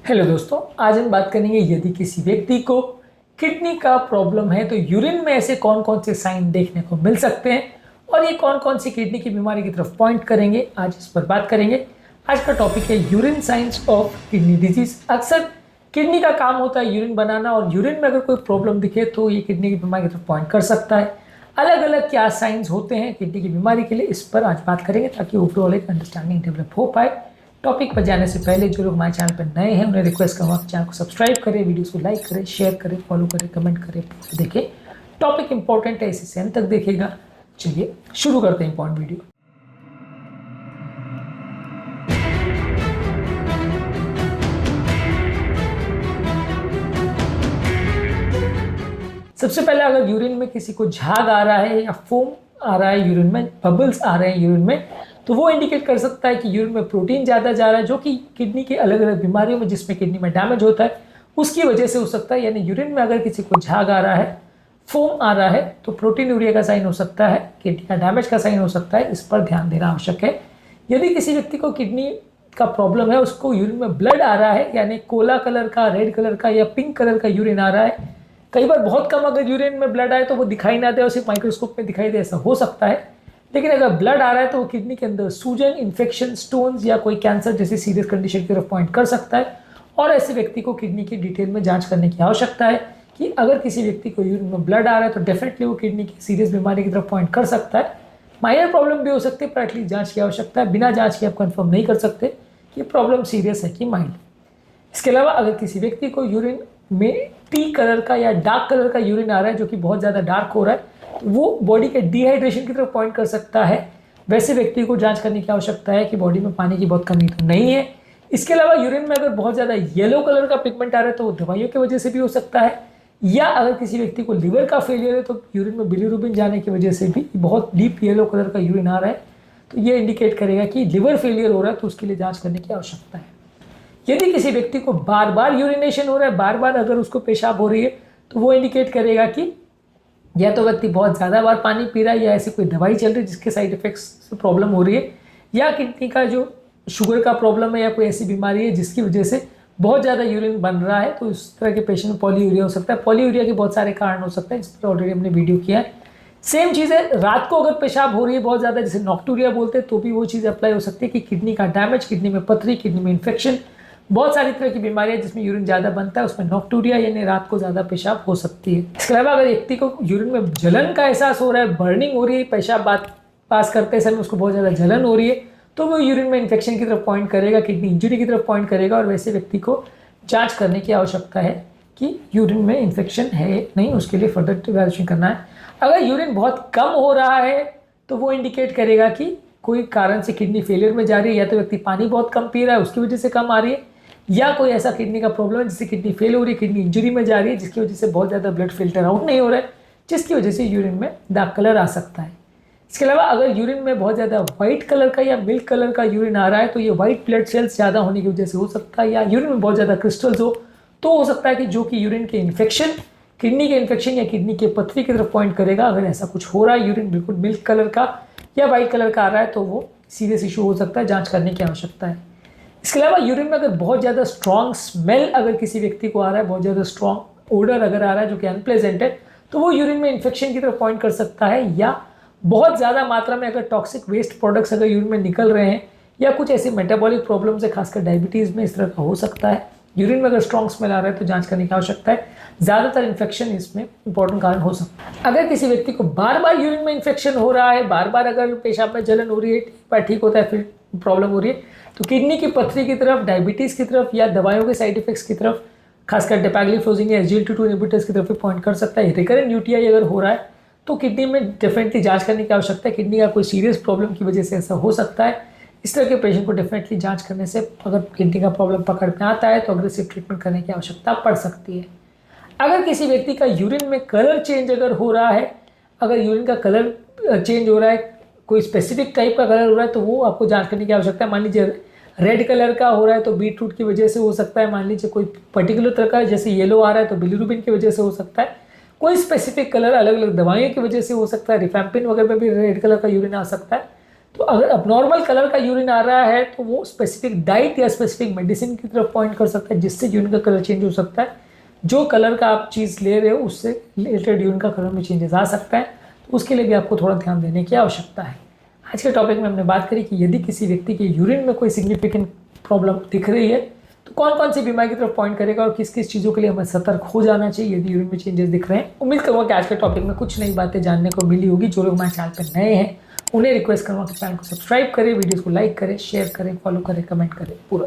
Hello दोस्तों, आज हम बात करेंगे यदि किसी व्यक्ति को किडनी का प्रॉब्लम है तो यूरिन में ऐसे कौन कौन से साइन देखने को मिल सकते हैं और ये कौन कौन सी किडनी की बीमारी की तरफ पॉइंट करेंगे। आज इस पर बात करेंगे। आज का टॉपिक है urine science of kidney disease. अक्सर किडनी का काम होता है यूरिन बनाना और यूरिन में अगर कोई प्रॉब्लम दिखे तो ये किडनी की बीमारी की तरफ पॉइंट कर सकता है। अलग अलग क्या साइंस होते हैं किडनी की बीमारी के लिए, इस पर आज बात करेंगे ताकि ओवरऑल एक अंडरस्टैंडिंग डेवलप हो पाए। टॉपिक पर जाने से पहले जो लोग हमारे चैनल पर नए हैं उन्हें रिक्वेस्ट करूँगा कि चैनल को सब्सक्राइब करें, वीडियोस को लाइक करें, शेयर करें, फॉलो करें, कमेंट करें, देखें। टॉपिक इंपॉर्टेंट है, इसे एंड तक देखिएगा। चलिए शुरू करते हैं इंपॉर्टेंट वीडियो। सबसे पहले अगर यूरिन में किसी को झाग आ रहा है या फोम आ रहा है, यूरिन में बबल्स आ रहे हैं यूरिन में, तो वो इंडिकेट कर सकता है कि यूरिन में प्रोटीन ज़्यादा जा रहा है, जो कि किडनी के अलग अलग बीमारियों में जिसमें किडनी में डैमेज होता है उसकी वजह से हो सकता है। यानी यूरिन में अगर किसी को झाग आ रहा है, फोम आ रहा है, तो प्रोटीन यूरिया का साइन हो सकता है, किडनी का डैमेज का साइन हो सकता है। इस पर ध्यान देना आवश्यक है। यदि किसी व्यक्ति को किडनी का प्रॉब्लम है, उसको यूरिन में ब्लड आ रहा है, यानी कोला कलर का, रेड कलर का या पिंक कलर का यूरिन आ रहा है, कई बार बहुत कम अगर यूरिन में ब्लड आए तो वो दिखाई ना दे और सिर्फ माइक्रोस्कोप में दिखाई दे, ऐसा हो सकता है। लेकिन अगर ब्लड आ रहा है तो वो किडनी के अंदर सूजन, इन्फेक्शन, स्टोन्स या कोई कैंसर जैसी सीरियस कंडीशन की तरफ पॉइंट कर सकता है। और ऐसे व्यक्ति को किडनी की डिटेल में जांच करने की आवश्यकता है कि अगर किसी व्यक्ति को यूरिन में ब्लड आ रहा है तो डेफिनेटली वो किडनी की सीरियस बीमारी की तरफ पॉइंट कर सकता है। माइनर प्रॉब्लम भी हो सकती है, पर एटलीस्ट जाँच की आवश्यकता है। बिना जाँच के आप कन्फर्म नहीं कर सकते कि प्रॉब्लम सीरियस है कि माइल्ड। इसके अलावा अगर किसी व्यक्ति को यूरिन में टी कलर का या डार्क कलर का यूरिन आ रहा है, जो कि बहुत ज़्यादा डार्क हो रहा है, तो वो बॉडी के डिहाइड्रेशन की तरफ पॉइंट कर सकता है। वैसे व्यक्ति को जांच करने की आवश्यकता है कि बॉडी में पानी की बहुत कमी तो नहीं है। इसके अलावा यूरिन में अगर बहुत ज़्यादा येलो कलर का पिगमेंट आ रहा है तो वो दवाइयों की वजह से भी हो सकता है, या अगर किसी व्यक्ति को लिवर का फेलियर है तो यूरिन में बिलीरुबिन जाने की वजह से भी बहुत डीप येलो कलर का यूरिन आ रहा है, तो ये इंडिकेट करेगा कि लिवर फेलियर हो रहा है, तो उसके लिए जाँच करने की आवश्यकता है। यदि किसी व्यक्ति को बार बार यूरिनेशन हो रहा है, बार बार अगर उसको पेशाब हो रही है, तो वो इंडिकेट करेगा कि या तो व्यक्ति बहुत ज़्यादा बार पानी पी रहा है, या ऐसी कोई दवाई चल रही है जिसके साइड इफेक्ट्स से प्रॉब्लम हो रही है, या किडनी का जो शुगर का प्रॉब्लम है या कोई ऐसी बीमारी है जिसकी वजह से बहुत ज़्यादा यूरिन बन रहा है, तो इस तरह के पेशेंट में पॉलीयूरिया हो सकता है। पॉलीयूरिया के बहुत सारे कारण हो सकते हैं, इस पर ऑलरेडी हमने वीडियो किया है। सेम चीज़ है, रात को अगर पेशाब हो रही है बहुत ज़्यादा, जिसे नॉक्टूरिया बोलते हैं, तो भी वो चीज़ अप्लाई हो सकती है कि किडनी का डैमेज, किडनी में पथरी, किडनी में इन्फेक्शन, बहुत सारी तरह की बीमारियां जिसमें यूरिन ज़्यादा बनता है, उसमें नॉक्टूरिया यानी रात को ज़्यादा पेशाब हो सकती है। इसके अलावा अगर व्यक्ति को यूरिन में जलन का एहसास हो रहा है, बर्निंग हो रही है, पेशाब पास करते समय उसको बहुत ज़्यादा जलन हो रही है, तो वो यूरिन में इन्फेक्शन की तरफ पॉइंट करेगा, किडनी इंजरी की तरफ पॉइंट करेगा। और वैसे व्यक्ति को जाँच करने की आवश्यकता है कि यूरिन में इन्फेक्शन है नहीं, उसके लिए फर्दर इवैल्यूएशन करना है। अगर यूरिन बहुत कम हो रहा है तो वो इंडिकेट करेगा कि कोई कारण से किडनी फेलियर में जा रही है, या तो व्यक्ति पानी बहुत कम पी रहा है उसकी वजह से कम आ रही है, या कोई ऐसा किडनी का प्रॉब्लम है जिससे किडनी फेल हो रही है, किडनी इंजरी में जा रही है, जिसकी वजह से बहुत ज़्यादा ब्लड फिल्टर आउट नहीं हो रहा है, जिसकी वजह से यूरिन में डार्क कलर आ सकता है। इसके अलावा अगर यूरिन में बहुत ज़्यादा वाइट कलर का या मिल्क कलर का यूरिन आ रहा है, तो ये वाइट ब्लड सेल्स ज़्यादा होने की वजह से हो सकता है, या यूरिन में बहुत ज़्यादा क्रिस्टल्स हो सकता है कि जो कि यूरिन के इन्फेक्शन, किडनी के इन्फेक्शन या किडनी के पथरी की तरफ पॉइंट करेगा। अगर ऐसा कुछ हो रहा है, यूरिन बिल्कुल मिल्क कलर का या वाइट कलर का आ रहा है, तो वो सीरियस इशू हो सकता है, जाँच करने की आवश्यकता है। इसके अलावा यूरिन में अगर बहुत ज़्यादा स्ट्रॉन्ग स्मेल अगर किसी व्यक्ति को आ रहा है, बहुत ज़्यादा स्ट्रॉन्ग ओडर अगर आ रहा है जो कि अनप्लेजेंट है, तो वो यूरिन में इन्फेक्शन की तरफ पॉइंट कर सकता है। या बहुत ज़्यादा मात्रा में अगर टॉक्सिक वेस्ट प्रोडक्ट्स अगर यूरिन में निकल रहे हैं, या कुछ ऐसी मेटाबॉलिक प्रॉब्लम्स है, खासकर डायबिटीज़ में इस तरह का हो सकता है। यूरिन में अगर स्ट्रॉन्ग स्मेल आ रहा है तो जांच करने की आवश्यकता है। ज़्यादातर इन्फेक्शन इसमें इंपॉर्टेंट कारण हो सकता है। अगर किसी व्यक्ति को बार बार यूरिन में इन्फेक्शन हो रहा है, बार बार अगर पेशाब में जलन हो रही है, पर ठीक होता है फिर प्रॉब्लम हो रही है, तो किडनी की पथरी की तरफ, डायबिटीज़ की तरफ, या दवाइयों के साइड इफेक्ट्स की तरफ, खासकर डेपाग्लिफ्लोजिन या SGLT2 इनहिबिटर्स की तरफ भी पॉइंट कर सकता है। रिकरेंट UTI अगर हो रहा है तो किडनी में डेफिनेटली जांच करने की आवश्यकता है। किडनी का कोई सीरियस प्रॉब्लम की वजह से ऐसा हो सकता है। इस तरह के पेशेंट को डेफिनेटली जांच करने से, अगर किडनी का प्रॉब्लम पकड़ में आता है, तो अग्रेसिव ट्रीटमेंट करने की आवश्यकता पड़ सकती है। अगर किसी व्यक्ति का यूरिन में कलर चेंज अगर हो रहा है, अगर यूरिन का कलर चेंज हो रहा है, कोई स्पेसिफिक टाइप का कलर हो रहा है, तो वो आपको जांच करने की आवश्यकता है। मान लीजिए रेड कलर का हो रहा है तो बीटरूट की वजह से हो सकता है। मान लीजिए कोई पर्टिकुलर तरह का जैसे येलो आ रहा है तो बिलीरुबिन की वजह से हो सकता है। कोई स्पेसिफिक कलर अलग अलग दवाइयों की वजह से हो सकता है, रिफैम्पिन वगैरह में भी रेड कलर का यूरिन आ सकता है। तो अगर अबनॉर्मल कलर का यूरिन आ रहा है तो वो स्पेसिफिक डाइट या स्पेसिफिक मेडिसिन की तरफ पॉइंट कर सकता है, जिससे यूरिन का कलर चेंज हो सकता है। जो कलर का आप चीज़ ले रहे हो उससे रिलेटेड यूरिन का कलर में चेंजेस आ सकता है, तो उसके लिए भी आपको थोड़ा ध्यान देने की आवश्यकता है। आज के टॉपिक में हमने बात करी कि यदि किसी व्यक्ति के यूरिन में कोई सिग्निफिकेंट प्रॉब्लम दिख रही है तो कौन कौन सी बीमारी की तरफ पॉइंट करेगा और किस किस चीज़ों के लिए हमें सतर्क हो जाना चाहिए यदि यूरिन में चेंजेस दिख रहे हैं। उम्मीद करूँगा कि आज के टॉपिक में कुछ नई बातें जानने को मिली होगी। जो लोग हमारे चैनल पर नए हैं उन्हें रिक्वेस्ट करूँगा कि चैनल को सब्सक्राइब करें, वीडियोज़ को लाइक करें, शेयर करें, फॉलो करें, कमेंट करें पूरा।